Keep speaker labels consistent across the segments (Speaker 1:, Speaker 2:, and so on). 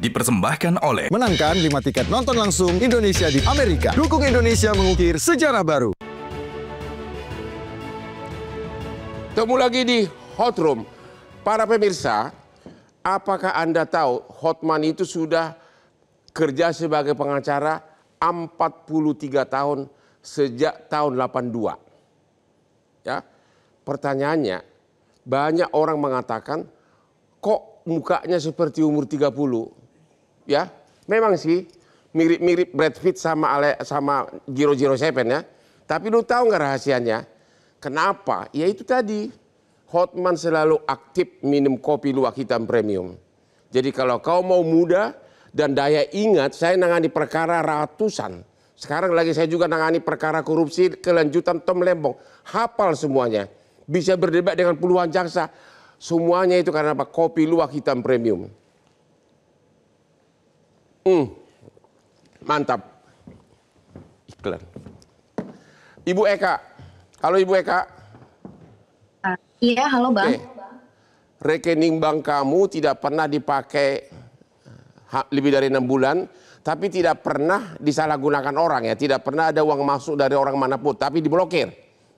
Speaker 1: dipersembahkan oleh
Speaker 2: Menangkan 5 tiket nonton langsung Indonesia di Amerika. Dukung Indonesia mengukir sejarah baru.
Speaker 3: Ketemu lagi di Hot Room. Para pemirsa, apakah Anda tahu Hotman itu sudah kerja sebagai pengacara 43 tahun sejak tahun 82. Ya. Pertanyaannya, banyak orang mengatakan kok mukanya seperti umur 30. Ya, memang sih mirip-mirip Brad Pitt sama 007 ya. Tapi lu tahu nggak rahasianya? Kenapa? Ya itu tadi, Hotman selalu aktif minum kopi luwak hitam premium. Jadi kalau kau mau muda dan daya ingat, saya nangani perkara ratusan. Sekarang lagi saya juga nangani perkara korupsi kelanjutan Tom Lembong. Hafal semuanya. Bisa berdebat dengan puluhan jaksa. Semuanya itu karena apa? Kopi luwak hitam premium. Mantap. Iklan. Ibu Eka. Halo Ibu Eka.
Speaker 4: Iya, halo Bang.
Speaker 3: Rekening bank kamu tidak pernah dipakai lebih dari 6 bulan, tapi tidak pernah disalahgunakan orang ya. Tidak pernah ada uang masuk dari orang manapun, tapi diblokir.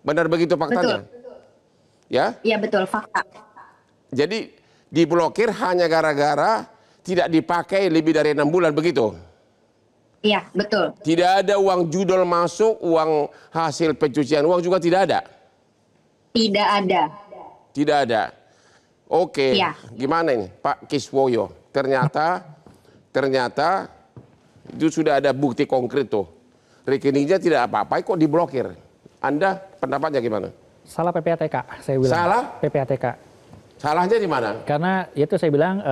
Speaker 3: Benar begitu faktanya?
Speaker 4: Betul.
Speaker 3: Ya?
Speaker 4: Iya betul, fakta.
Speaker 3: Jadi diblokir hanya gara-gara tidak dipakai lebih dari 6 bulan, begitu?
Speaker 4: Iya, betul.
Speaker 3: Tidak ada uang judul masuk, uang hasil pencucian uang juga tidak ada?
Speaker 4: Tidak ada.
Speaker 3: Tidak ada. Oke,
Speaker 4: Ya.
Speaker 3: Gimana ini Pak Kiswoyo? Ternyata itu sudah ada bukti konkret tuh. Rekeningnya tidak apa-apa, kok diblokir. Anda pendapatnya gimana?
Speaker 5: Salah PPATK, saya bilang.
Speaker 3: Salah?
Speaker 5: PPATK.
Speaker 3: Salahnya di mana?
Speaker 5: Karena itu saya bilang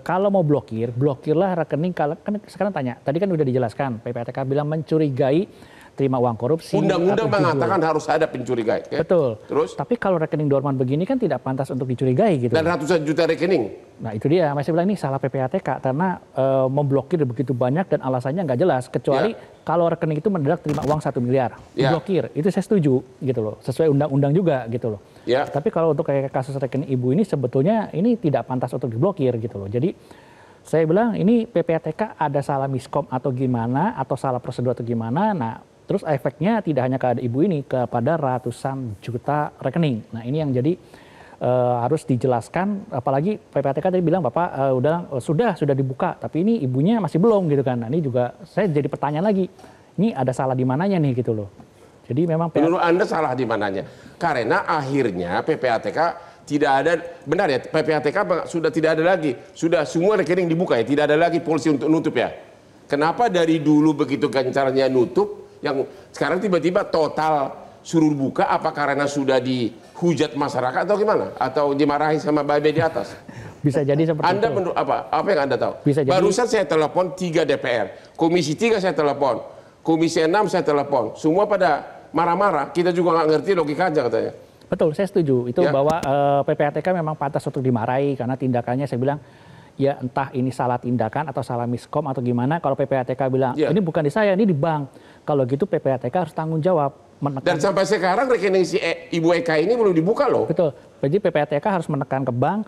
Speaker 5: kalau mau blokirlah rekening. Kan sekarang tanya, tadi kan udah dijelaskan, PPATK bilang mencurigai terima uang korupsi.
Speaker 3: Undang-undang mengatakan harus ada pencurigai. Ya?
Speaker 5: Betul.
Speaker 3: Terus?
Speaker 5: Tapi kalau rekening dorman begini kan tidak pantas untuk dicurigai gitu.
Speaker 3: Dan ratusan juta rekening.
Speaker 5: Nah itu dia, masih bilang ini salah PPATK karena memblokir begitu banyak dan alasannya nggak jelas. Kecuali kalau rekening itu mendadak terima uang 1 miliar, diblokir. Itu saya setuju gitu loh, sesuai undang-undang juga gitu loh.
Speaker 3: Ya.
Speaker 5: Tapi kalau untuk kayak kasus rekening ibu ini sebetulnya ini tidak pantas untuk diblokir gitu loh. Jadi saya bilang ini PPATK ada salah miskom atau gimana, atau salah prosedur atau gimana. Nah terus efeknya tidak hanya kepada ibu ini, kepada ratusan juta rekening. Nah ini yang jadi harus dijelaskan, apalagi PPATK tadi bilang Bapak sudah dibuka, tapi ini ibunya masih belum gitu kan. Nah ini juga saya jadi pertanyaan lagi, ini ada salah di mananya nih gitu loh. Jadi memang
Speaker 3: menurut Anda salah di mananya? Karena akhirnya PPATK tidak ada, benar ya, PPATK sudah tidak ada lagi, sudah semua rekening dibuka ya, tidak ada lagi polisi untuk nutup ya. Kenapa dari dulu begitu gencarnya nutup, yang sekarang tiba-tiba total suruh buka? Apa karena sudah dihujat masyarakat atau gimana? Atau dimarahi sama babe di atas?
Speaker 5: Bisa jadi seperti
Speaker 3: Anda
Speaker 5: itu.
Speaker 3: menurut apa? Apa yang Anda tahu?
Speaker 5: Bisa jadi.
Speaker 3: Barusan saya telepon 3 DPR, Komisi 3 saya telepon, Komisi 6 saya telepon, semua pada marah-marah. Kita juga nggak ngerti logikanya katanya.
Speaker 5: Betul, saya setuju. Itu bahwa PPATK memang pantas untuk dimarahi karena tindakannya saya bilang ya entah ini salah tindakan atau salah miskom atau gimana. Kalau PPATK bilang ini bukan di saya, ini di bank. Kalau gitu PPATK harus tanggung jawab.
Speaker 3: Dan sampai sekarang rekening si Ibu Eka ini belum dibuka loh.
Speaker 5: Betul. Jadi PPATK harus menekan ke bank.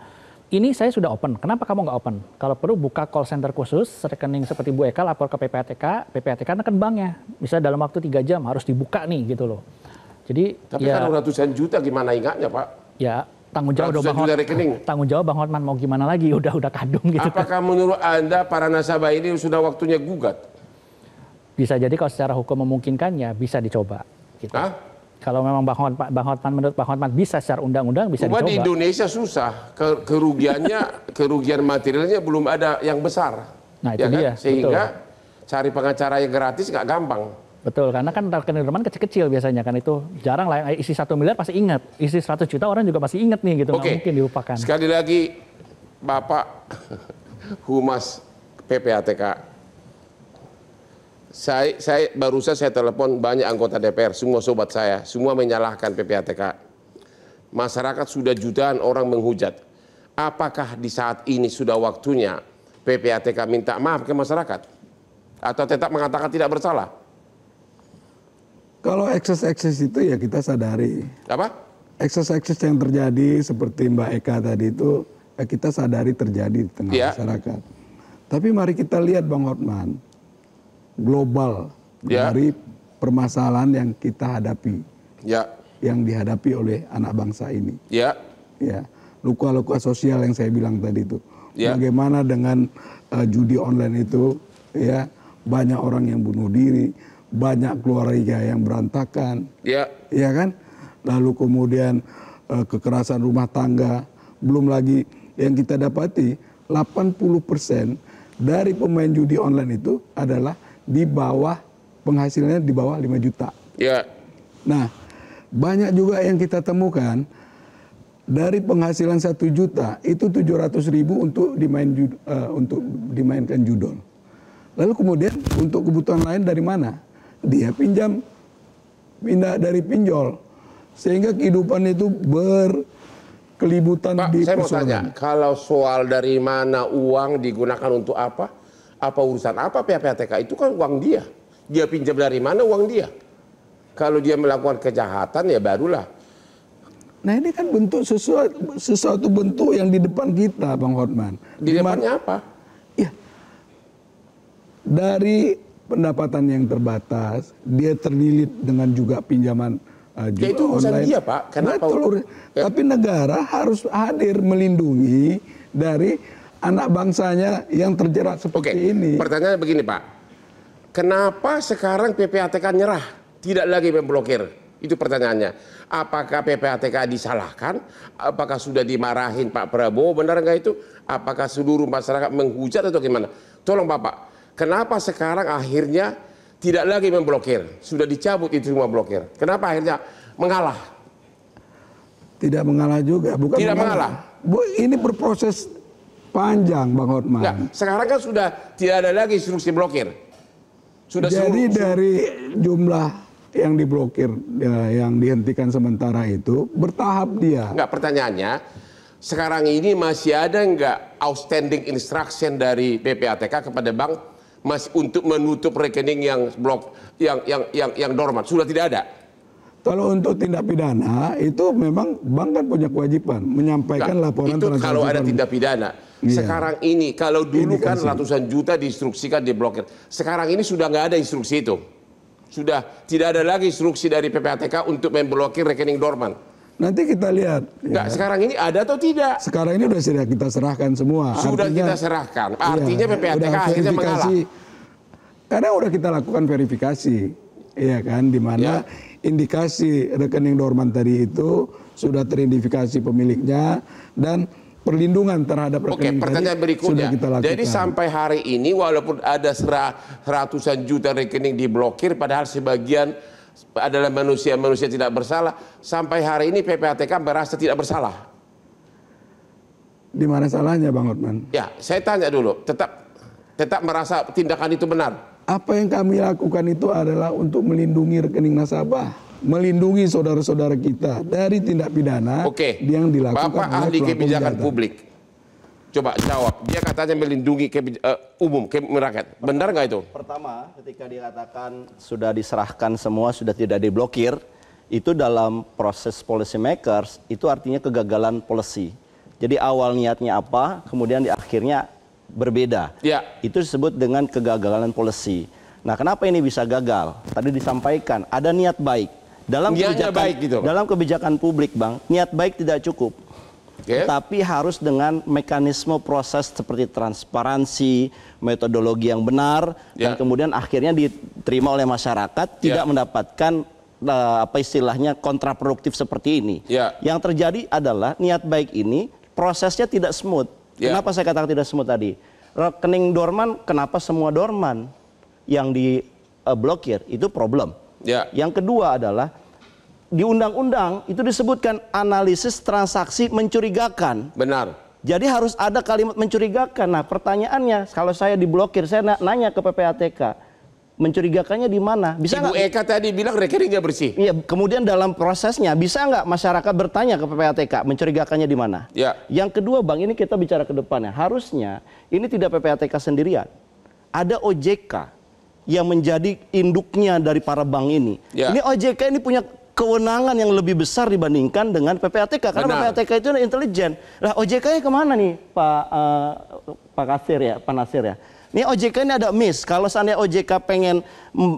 Speaker 5: Ini saya sudah open. Kenapa kamu nggak open? Kalau perlu buka call center khusus, rekening seperti Bu Eka lapor ke PPATK, PPATK neken banknya. Bisa dalam waktu 3 jam harus dibuka nih gitu loh. Jadi
Speaker 3: tapi ya, kalau ratusan juta gimana ingatnya Pak?
Speaker 5: Ya tanggung jawab dong Bang Hotman. Tanggung jawab Bang Hotman mau gimana lagi? Udah kadung gitu.
Speaker 3: Apakah menurut Anda para nasabah ini sudah waktunya gugat?
Speaker 5: Bisa jadi kalau secara hukum memungkinkan ya bisa dicoba. Gitu. Kalau memang Bang Hotman menurut Bang Hotman bisa secara undang-undang bisa dicoba.
Speaker 3: Di Indonesia susah, kerugian materialnya belum ada yang besar.
Speaker 5: Nah itu dia.
Speaker 3: Sehingga cari pengacara yang gratis nggak gampang.
Speaker 5: Betul, karena kan rekening dorman kecil-kecil biasanya kan itu jarang lah. Isi 1 miliar pasti ingat, isi 100 juta orang juga pasti ingat nih gitu. Nggak mungkin dilupakan.
Speaker 3: Sekali lagi Bapak Humas PPATK. Barusan saya telepon banyak anggota DPR, semua sobat saya, semua menyalahkan PPATK. Masyarakat sudah jutaan orang menghujat. Apakah di saat ini sudah waktunya PPATK minta maaf ke masyarakat? Atau tetap mengatakan tidak bersalah?
Speaker 6: Kalau ekses-ekses itu ya kita sadari.
Speaker 3: Apa?
Speaker 6: Ekses-ekses yang terjadi seperti Mbak Eka tadi itu ya kita sadari terjadi di tengah masyarakat. Tapi mari kita lihat Bang Hotman, global
Speaker 3: Ya.
Speaker 6: dari permasalahan yang kita hadapi,
Speaker 3: Ya,
Speaker 6: yang dihadapi oleh anak bangsa ini.
Speaker 3: ya,
Speaker 6: Ya, luka-luka sosial yang saya bilang tadi itu.
Speaker 3: Ya.
Speaker 6: Bagaimana dengan judi online itu, ya banyak orang yang bunuh diri, banyak keluarga yang berantakan,
Speaker 3: ya,
Speaker 6: ya kan? Lalu kemudian kekerasan rumah tangga, belum lagi yang kita dapati 80% dari pemain judi online itu adalah di bawah penghasilannya di bawah 5 juta.
Speaker 3: ya,
Speaker 6: Nah, banyak juga yang kita temukan dari penghasilan 1 juta itu 700.000 untuk dimainkan judol. Lalu kemudian untuk kebutuhan lain dari mana? Dia pindah dari pinjol. Sehingga kehidupan itu berkelibutan
Speaker 3: Pak,
Speaker 6: di
Speaker 3: saya mau tanya,
Speaker 6: persoalan.
Speaker 3: kalau soal dari mana uang digunakan untuk apa urusan apa PPATK, itu kan uang dia. Dia pinjam dari mana uang dia. Kalau dia melakukan kejahatan ya barulah.
Speaker 6: Nah ini kan bentuk sesuatu bentuk yang di depan kita Bang Hotman.
Speaker 3: Di depannya apa?
Speaker 6: Ya, dari pendapatan yang terbatas, dia terlilit dengan juga pinjaman
Speaker 3: Ya itu urusan
Speaker 6: online.
Speaker 3: dia, Pak. Kenapa?
Speaker 6: Betul. Tapi negara harus hadir melindungi dari anak bangsanya yang terjerat
Speaker 3: Oke,
Speaker 6: seperti ini.
Speaker 3: pertanyaannya begini Pak. Kenapa sekarang PPATK nyerah? Tidak lagi memblokir? Itu pertanyaannya. Apakah PPATK disalahkan? Apakah sudah dimarahin Pak Prabowo? Benar nggak itu? Apakah seluruh masyarakat menghujat atau gimana? Tolong Bapak, kenapa sekarang akhirnya tidak lagi memblokir? Sudah dicabut itu semua blokir. Kenapa akhirnya mengalah?
Speaker 6: Tidak mengalah juga, bukan
Speaker 3: Tidak mengalah.
Speaker 6: Ini berproses panjang Bang Hotman.
Speaker 3: Nggak, sekarang kan sudah tidak ada lagi instruksi blokir. Sudah
Speaker 6: Jadi dari jumlah yang diblokir, yang dihentikan sementara itu bertahap dia.
Speaker 3: Enggak, pertanyaannya sekarang ini masih ada enggak outstanding instruction dari PPATK kepada bank masih untuk menutup rekening yang yang dorman? Sudah tidak ada.
Speaker 6: Kalau untuk tindak pidana itu memang bank kan punya kewajiban menyampaikan
Speaker 3: Enggak,
Speaker 6: laporan
Speaker 3: itu kalau ada tindak pidana.
Speaker 6: Iya.
Speaker 3: Sekarang ini kalau dulu kan
Speaker 6: Indikasi.
Speaker 3: ratusan juta diinstruksikan diblokir. Sekarang ini sudah nggak ada instruksi itu. Sudah tidak ada lagi instruksi dari PPATK untuk memblokir rekening dorman.
Speaker 6: Nanti kita lihat.
Speaker 3: Enggak,
Speaker 6: Ya.
Speaker 3: sekarang ini ada atau tidak?
Speaker 6: Sekarang ini sudah kita serahkan semua.
Speaker 3: Sudah
Speaker 6: Artinya-
Speaker 3: kita serahkan. Artinya
Speaker 6: Iya,
Speaker 3: PPATK
Speaker 6: udah
Speaker 3: akhirnya mengalah.
Speaker 6: verifikasi. Karena udah kita lakukan verifikasi, ya kan, di mana indikasi rekening dorman tadi itu sudah teridentifikasi pemiliknya dan perlindungan terhadap
Speaker 3: Oke,
Speaker 6: rekening
Speaker 3: pertanyaan
Speaker 6: tadi
Speaker 3: berikutnya.
Speaker 6: sudah kita lakukan.
Speaker 3: Jadi sampai hari ini walaupun ada ratusan juta rekening diblokir, padahal sebagian adalah manusia tidak bersalah, sampai hari ini PPATK merasa tidak bersalah.
Speaker 6: Di mana salahnya Bang Hotman?
Speaker 3: Ya, saya tanya dulu, tetap merasa tindakan itu benar?
Speaker 6: Apa yang kami lakukan itu adalah untuk melindungi rekening nasabah, melindungi saudara-saudara kita dari tindak pidana
Speaker 3: Oke,
Speaker 6: yang dilakukan
Speaker 3: Bapak
Speaker 6: oleh
Speaker 3: ahli
Speaker 6: pelaku
Speaker 3: kebijakan
Speaker 6: kejahatan.
Speaker 3: publik. Coba jawab, dia katanya melindungi umum, rakyat. Benar nggak itu?
Speaker 1: Pertama, ketika dikatakan sudah diserahkan semua, sudah tidak diblokir, itu dalam proses policy makers, itu artinya kegagalan policy. Jadi awal niatnya apa, kemudian di akhirnya berbeda.
Speaker 3: Ya.
Speaker 1: Itu disebut dengan kegagalan policy. Nah, kenapa ini bisa gagal? Tadi disampaikan, ada niat baik.
Speaker 3: Niatnya baik gitu.
Speaker 1: Dalam kebijakan publik, Bang, niat baik tidak cukup.
Speaker 3: Oke.
Speaker 1: Tapi harus dengan mekanisme proses seperti transparansi, metodologi yang benar, dan
Speaker 3: Ya.
Speaker 1: kemudian akhirnya diterima oleh masyarakat, tidak mendapatkan apa istilahnya kontraproduktif seperti ini.
Speaker 3: Ya.
Speaker 1: Yang terjadi adalah niat baik ini prosesnya tidak smooth.
Speaker 3: Ya.
Speaker 1: Kenapa saya katakan tidak smooth tadi? Rekening dorman, kenapa semua dorman yang diblokir? Itu problem.
Speaker 3: Ya.
Speaker 1: Yang kedua adalah di undang-undang itu disebutkan analisis transaksi mencurigakan.
Speaker 3: Benar.
Speaker 1: Jadi harus ada kalimat mencurigakan. Nah, pertanyaannya kalau saya diblokir, saya nanya ke PPATK, mencurigakannya di mana? Bisa
Speaker 3: Ibu
Speaker 1: nggak?
Speaker 3: Eka tadi bilang rekeningnya bersih.
Speaker 1: Iya, kemudian dalam prosesnya bisa nggak masyarakat bertanya ke PPATK mencurigakannya di mana?
Speaker 3: Ya.
Speaker 1: Yang kedua, Bang, ini kita bicara ke depannya. Harusnya ini tidak PPATK sendirian. Ada OJK yang menjadi induknya dari para bank ini.
Speaker 3: Ya.
Speaker 1: Ini OJK ini punya kewenangan yang lebih besar dibandingkan dengan PPATK karena
Speaker 3: Benar.
Speaker 1: PPATK itu intelijen. Lah OJK-nya kemana nih Pak Kasir ya, Pak Nasir ya? Ini OJK ini ada miss. Kalau seandainya OJK pengen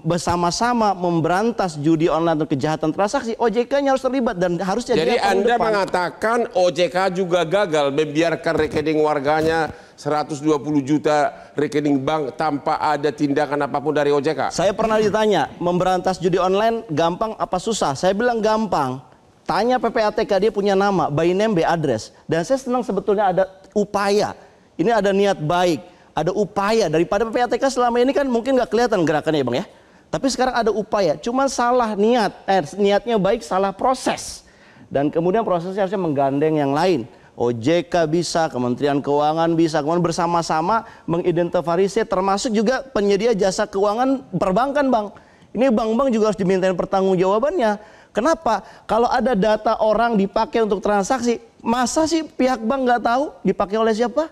Speaker 1: bersama-sama memberantas judi online atau kejahatan transaksi, OJK-nya harus terlibat dan harusnya
Speaker 3: Jadi
Speaker 1: dia paling
Speaker 3: Anda
Speaker 1: depan.
Speaker 3: mengatakan OJK juga gagal membiarkan rekening warganya 120 juta rekening bank tanpa ada tindakan apapun dari OJK.
Speaker 1: Saya pernah ditanya, memberantas judi online gampang apa susah? Saya bilang gampang. Tanya PPATK, dia punya nama, by name, by address. Dan saya senang sebetulnya ada upaya. Ini ada niat baik. Ada upaya daripada PPATK selama ini kan mungkin nggak kelihatan gerakannya ya Bang ya. Tapi sekarang ada upaya, cuman salah niat, niatnya baik, salah proses. Dan kemudian prosesnya harusnya menggandeng yang lain. OJK bisa, Kementerian Keuangan bisa, kemudian bersama-sama mengidentifikasi termasuk juga penyedia jasa keuangan perbankan Bang. Ini bank-bank juga harus dimintain pertanggungjawabannya. Kenapa? Kalau ada data orang dipakai untuk transaksi, masa sih pihak bank nggak tahu dipakai oleh siapa?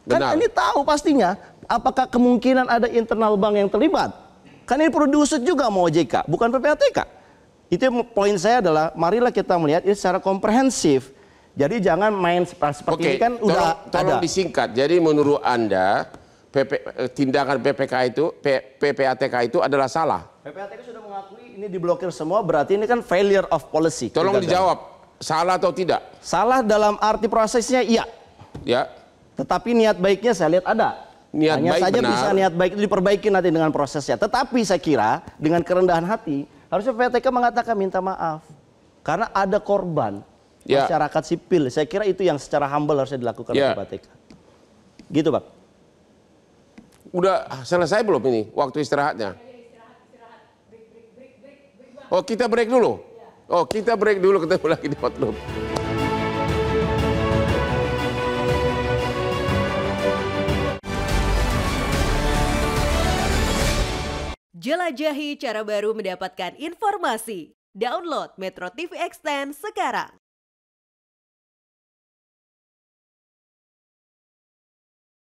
Speaker 1: Kan
Speaker 3: Benar.
Speaker 1: ini tahu pastinya. Apakah kemungkinan ada internal bank yang terlibat? Kan ini perlu diusut juga sama OJK, bukan PPATK. Itu poin saya adalah, marilah kita melihat ini secara komprehensif. Jadi jangan main seperti
Speaker 3: Oke,
Speaker 1: ini kan udah
Speaker 3: tolong
Speaker 1: ada.
Speaker 3: disingkat. Jadi menurut Anda tindakan PPATK itu adalah salah.
Speaker 1: PPATK sudah mengakui ini diblokir semua, berarti ini kan failure of policy.
Speaker 3: Tolong
Speaker 1: Kegagalan.
Speaker 3: dijawab, salah atau tidak?
Speaker 1: Salah dalam arti prosesnya iya.
Speaker 3: Ya.
Speaker 1: Tetapi niat baiknya saya lihat ada.
Speaker 3: Niat
Speaker 1: Hanya
Speaker 3: baik
Speaker 1: saja
Speaker 3: benar.
Speaker 1: bisa niat baik itu diperbaiki nanti dengan prosesnya. Tetapi saya kira dengan kerendahan hati harusnya PPATK mengatakan minta maaf. Karena ada korban
Speaker 3: Ya.
Speaker 1: masyarakat sipil. Saya kira itu yang secara humble harusnya dilakukan
Speaker 3: Ya.
Speaker 1: oleh PPATK. Gitu Pak.
Speaker 3: Udah selesai belum ini waktu istirahatnya? Oh kita break dulu. Oh kita break dulu, ketemu lagi di Hot Room.
Speaker 7: Jelajahi cara baru mendapatkan informasi. Download Metro TV Extend sekarang.